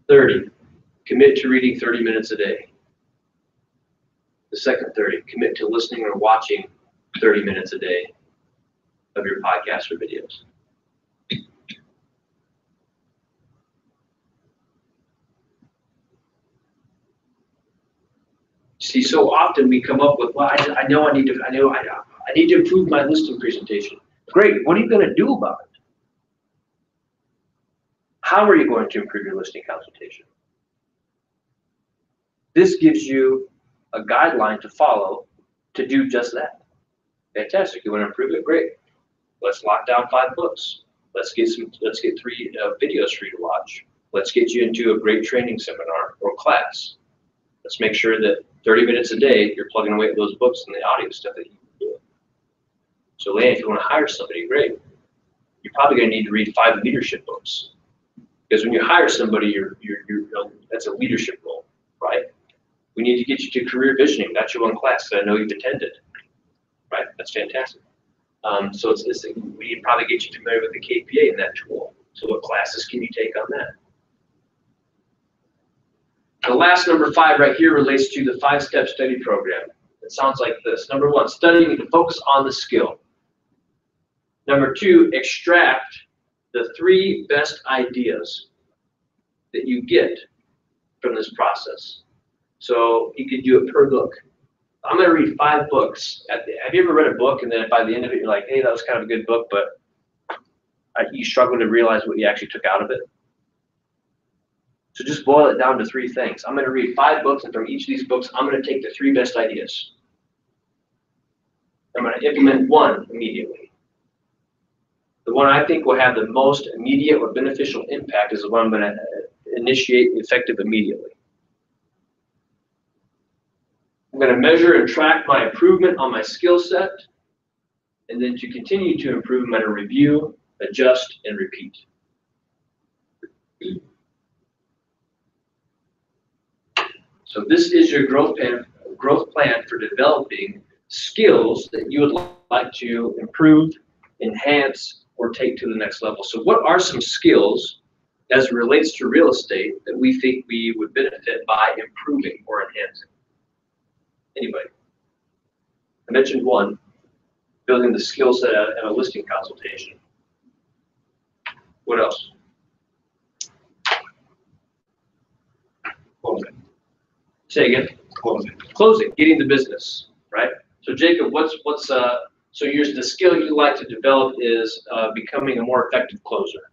$30, commit to reading 30 minutes a day. The second 30, commit to listening or watching 30 minutes a day of your podcasts or videos. See, so often we come up with, well, I need to improve my listing presentation. Great, what are you going to do about it? How are you going to improve your listing consultation? This gives you a guideline to follow to do just that. Fantastic. You want to improve it? Great. Let's lock down 5 books. Let's get 3 videos for you to watch. Let's get you into a great training seminar or class. Let's make sure that 30 minutes a day you're plugging away at those books and the audio stuff that you can do. So, Lane, if you want to hire somebody, great. You're probably going to need to read 5 leadership books, because when you hire somebody, that's a leadership role, right? We need to get you to career visioning. That's your one class that I know you've attended, right? That's fantastic. So we need to probably get you familiar with the KPA in that tool. So what classes can you take on that? The last number 5 right here relates to the 5-step study program. It sounds like this. Number 1, studying to focus on the skill. Number 2, extract the 3 best ideas that you get from this process. So you could do it per book. I'm going to read 5 books. Have you ever read a book and then by the end of it you're like, hey, that was kind of a good book, but you struggle to realize what you actually took out of it? So just boil it down to 3 things. I'm going to read 5 books, and from each of these books, I'm going to take the 3 best ideas. I'm going to implement 1 immediately. The one I think will have the most immediate or beneficial impact is the one I'm going to initiate effective immediately. I'm going to measure and track my improvement on my skill set, and then to continue to improve, I'm going to review, adjust, and repeat. So this is your growth plan for developing skills that you would like to improve, enhance, or take to the next level. So what are some skills as it relates to real estate that we think we would benefit by improving or enhancing? Anybody? I mentioned 1, building the skill set at a listing consultation. What else? Closing. Say again. Closing. Closing, getting the business, right? So Jacob, so the skill you like to develop is becoming a more effective closer.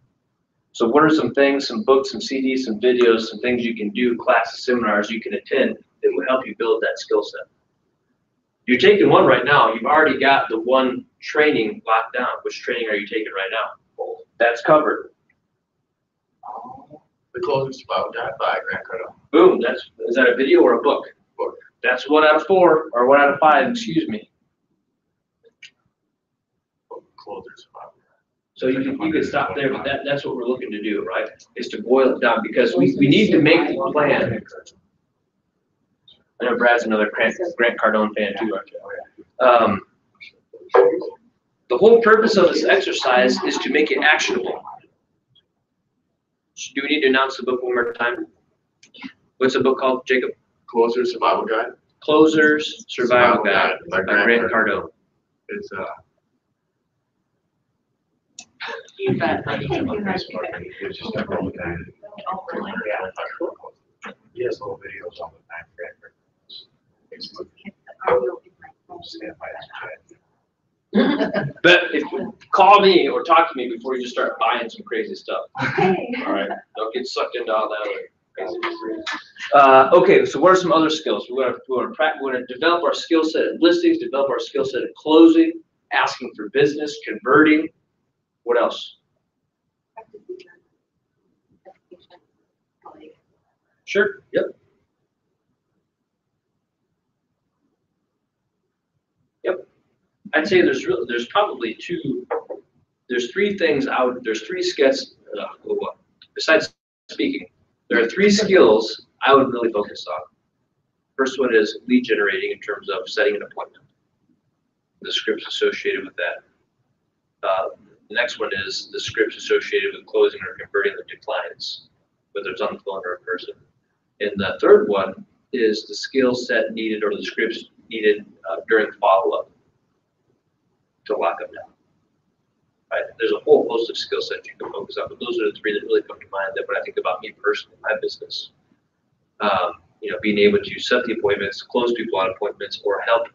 So what are some things, some books, some CDs, some videos, some things you can do, classes, seminars you can attend that will help you build that skill set? You're taking 1 right now. You've already got the 1 training locked down. Which training are you taking right now? That's covered. The Closer Survival Guide by Grant Cardone. Boom. Is that a video or a book? Book. That's 1 out of 4, or 1 out of 5, excuse me. Closer Survival Guide. So you can stop there, but that's what we're looking to do, right? Is to boil it down, because we need to make the plan. I know Brad's another Grant Cardone fan too, aren't you? The whole purpose of this exercise is to make it actionable. Do we need to announce the book one more time? What's the book called, Jacob? Closer Survival Guide. Closer's Survival Guide by Grant Cardone. It's You bet. It's just a couple of times. He has little videos all the time. Facebook. But call me or talk to me before you just start buying some crazy stuff. Okay. All right, don't get sucked into all that other crazy. Okay, so what are some other skills? We want to develop our skill set at listings, develop our skill set at closing, asking for business, converting. What else? Sure. Yep. I'd say there's probably 3 things out. There's 3 skills. Besides speaking, there are 3 skills I would really focus on. First one is lead generating in terms of setting an appointment. The scripts associated with that. The next one is the scripts associated with closing or converting them to clients, whether it's on the phone or in person. And the third one is the skill set needed or the scripts needed during follow-up to lock them down. Right? There's a whole host of skill sets you can focus on, but those are the 3 that really come to mind that when I think about me personally, my business, being able to set the appointments, close people on appointments, or help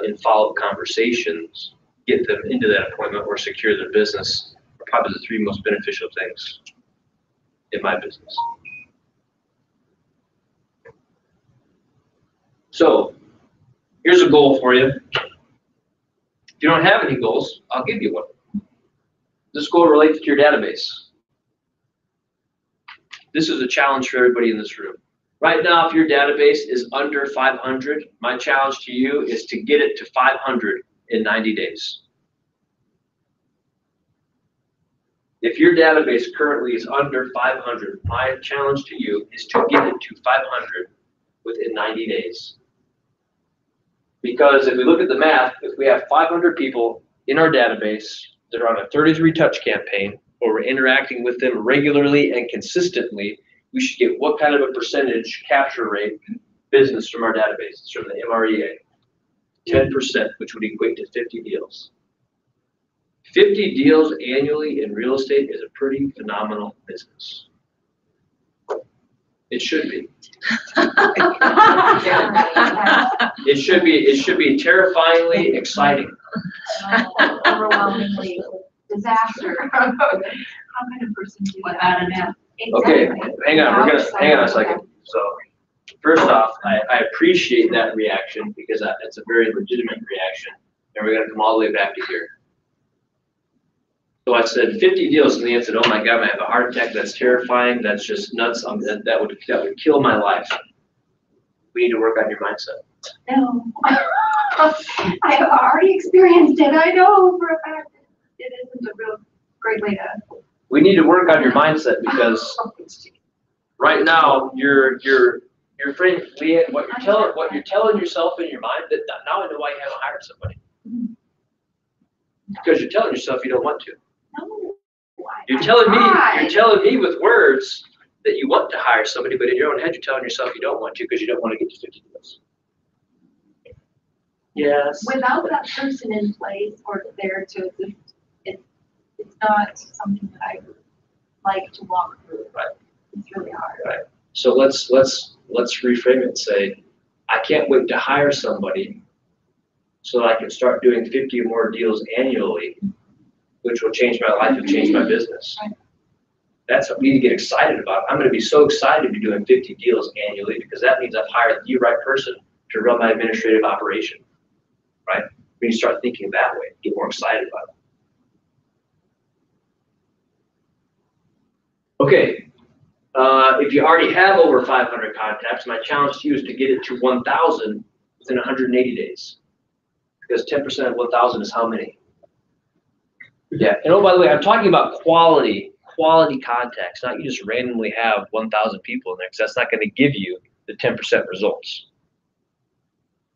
in follow-up conversations, get them into that appointment or secure their business are probably the 3 most beneficial things. in my business. So here's a goal for you. If you don't have any goals, I'll give you one. This goal relates to your database. This is a challenge for everybody in this room. Right now, if your database is under 500, my challenge to you is to get it to 500 in 90 days. If your database currently is under 500, my challenge to you is to get it to 500 within 90 days. Because if we look at the math, if we have 500 people in our database that are on a 33 touch campaign, or we're interacting with them regularly and consistently, we should get what kind of a percentage capture rate business from our database? It's from the MREA. 10%, which would equate to 50 deals. 50 deals annually in real estate is a pretty phenomenal business. It should be. It should be terrifyingly exciting. Overwhelmingly disaster. How kind of person do you Without an app. Okay, hang on a second. So first off, I appreciate that reaction because it's a very legitimate reaction, and we're gonna come all the way back to here. So I said 50 deals, and they said, "Oh my God, I have a heart attack. That's terrifying. That's just nuts. That would kill my life." We need to work on your mindset. No. I have already experienced it. I know for a fact it isn't a real great way to. We need to work on your mindset because right now you're afraid. What you're telling yourself in your mind that now I know why you haven't hired somebody. Because you're telling yourself you don't want to. No. You're telling me with words that you want to hire somebody, but in your own head you're telling yourself you don't want to because you don't want to get to 50 deals. Yes. Without that person in place or there to assist, it's not something that I would like to walk through. Right. It's really hard. Right. So let's reframe it and say, I can't wait to hire somebody so that I can start doing 50 or more deals annually, which will change my life and change my business. Right. That's what we need to get excited about. I'm going to be so excited to be doing 50 deals annually because that means I've hired the right person to run my administrative operation, right? We need to start thinking that way, get more excited about it. Okay, if you already have over 500 contacts, my challenge to you is to get it to 1,000 within 180 days. Because 10% of 1,000 is how many? Yeah, and oh, by the way, I'm talking about quality contacts, not you just randomly have 1,000 people in there, because that's not going to give you the 10% results.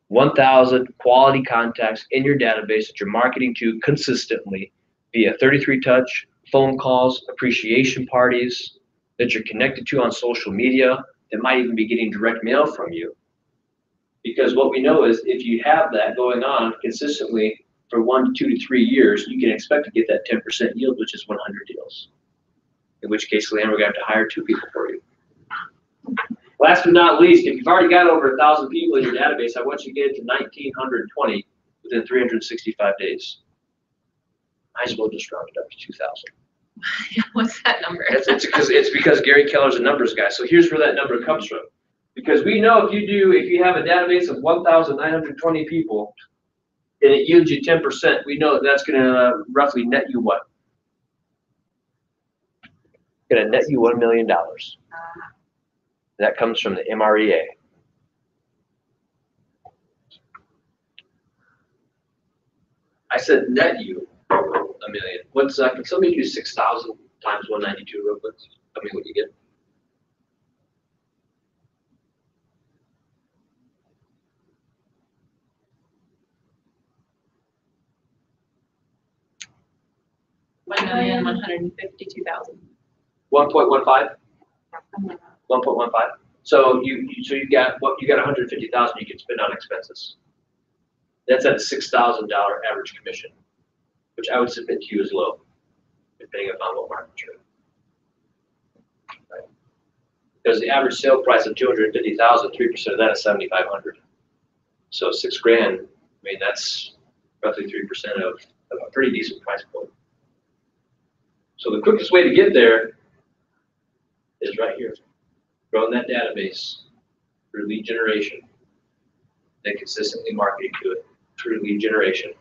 1,000 quality contacts in your database that you're marketing to consistently via 33 touch, phone calls, appreciation parties, that you're connected to on social media, that might even be getting direct mail from you. Because what we know is if you have that going on consistently for 1 to 2 to 3 years, you can expect to get that 10% yield, which is 100 deals. In which case, Leanne, we're going to have to hire 2 people for you. Last but not least, if you've already got over 1,000 people in your database, I want you to get it to 1,920 within 365 days. I as well just round it up to 2,000. What's that number? It's because Gary Keller's a numbers guy. So here's where that number comes from. Because we know if you have a database of 1,920 people and it yields you 10%, we know that's going to roughly net you what? Going to net you $1 million. That comes from the MREA. I said net you $1 million. What's can somebody do 6,000 times 192 real quick? Tell me what you get. $1,152,000. 1.15. 1.15. So you got 150,000 you can spend on expenses. That's at a $6,000 average commission, which I would submit to you as low, depending upon what market you're in. Right? Because the average sale price of 250,000, 3% of that is 7,500. So $6,000. I mean, that's roughly 3% of a pretty decent price point. So the quickest way to get there is right here. Growing that database through lead generation, then consistently marketing to it through lead generation.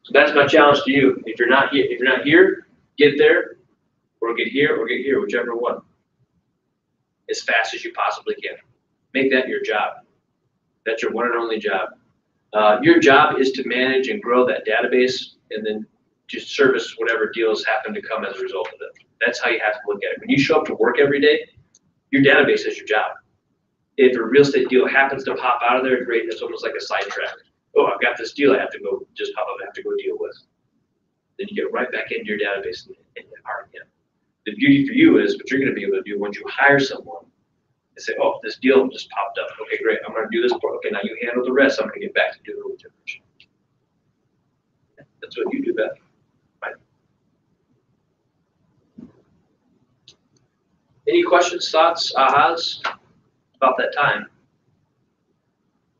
So that's my challenge to you. If you're not here, get there, or get here, whichever one. As fast as you possibly can. Make that your job. That's your one and only job. Your job is to manage and grow that database and then just service whatever deals happen to come as a result of it. That's how you have to look at it. When you show up to work every day, your database is your job. If a real estate deal happens to pop out of there, great, it's almost like a sidetrack. Oh, I've got this deal I have to go deal with. Then you get right back into your database and hard again. The beauty for you is what you're going to be able to do once you hire someone and say, oh, this deal just popped up. Okay, great. I'm going to do this part. Okay, now you handle the rest. I'm going to get back to doing it with generation. That's what you do best. Right? Any questions, thoughts, ahas about that time?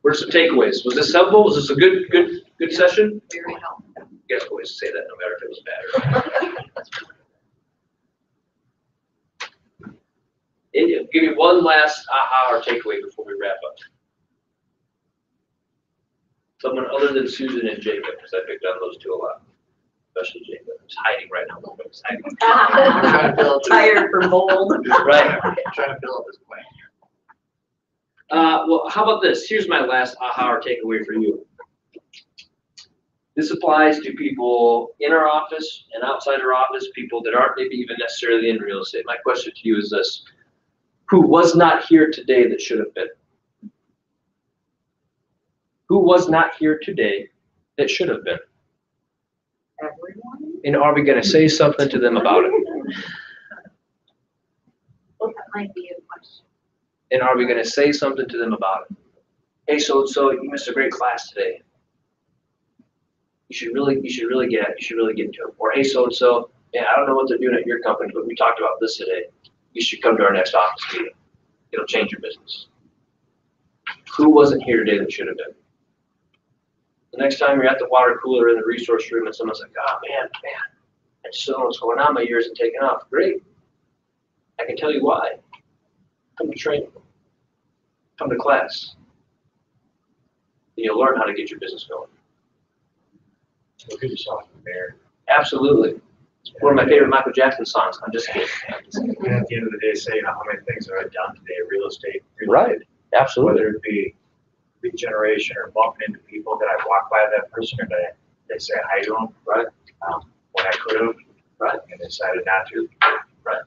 What are some takeaways? Was this helpful? Was this a good session? Very helpful. You guys always say that no matter if it was bad or not. Give me one last aha or takeaway before we wrap up. Someone other than Susan and Jacob, because I picked on those two a lot, especially Jacob. He's hiding right now. He's hiding. Tired for bold. Right. Trying to fill up his plan. Well, how about this? Here's my last aha or takeaway for you. This applies to people in our office and outside our office, people that aren't maybe even necessarily in real estate. My question to you is this. Who was not here today that should have been? Who was not here today that should have been? Everyone? And are we going to say something to them about it? Well, that might be a question. And are we going to say something to them about it? Hey, so you missed a great class today. You should really get into it. Or hey, so yeah, I don't know what they're doing at your company, but we talked about this today. You should come to our next office meeting. It'll change your business. Who wasn't here today that should have been? The next time you're at the water cooler in the resource room and someone's like, oh man, I just don't know what's going on. My year isn't taking off. Great. I can tell you why. Come to training. Come to class. And you'll learn how to get your business going. Look at yourself in the mirror. Absolutely. One of my favorite Michael Jackson songs. I'm just kidding. And at the end of the day, say, how many things have I done today? Real estate. Right. Absolutely. Whether it be lead generation or bumping into people that I walk by that person and they say hi to them. Right. When I could have. Right. And decided not to. Right.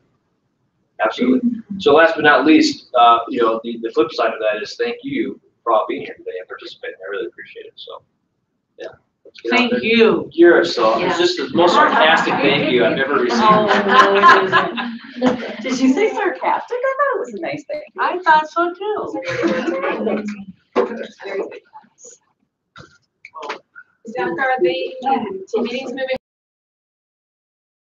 Absolutely. So last but not least, the flip side of that is thank you for all being here today and participating. I really appreciate it. So, yeah. Thank you. You're so. It's just the most sarcastic thank you I've ever received. Oh, no, it isn't. Did you say sarcastic? I thought it was a nice thing. I thought so too. Zach, are the meetings moving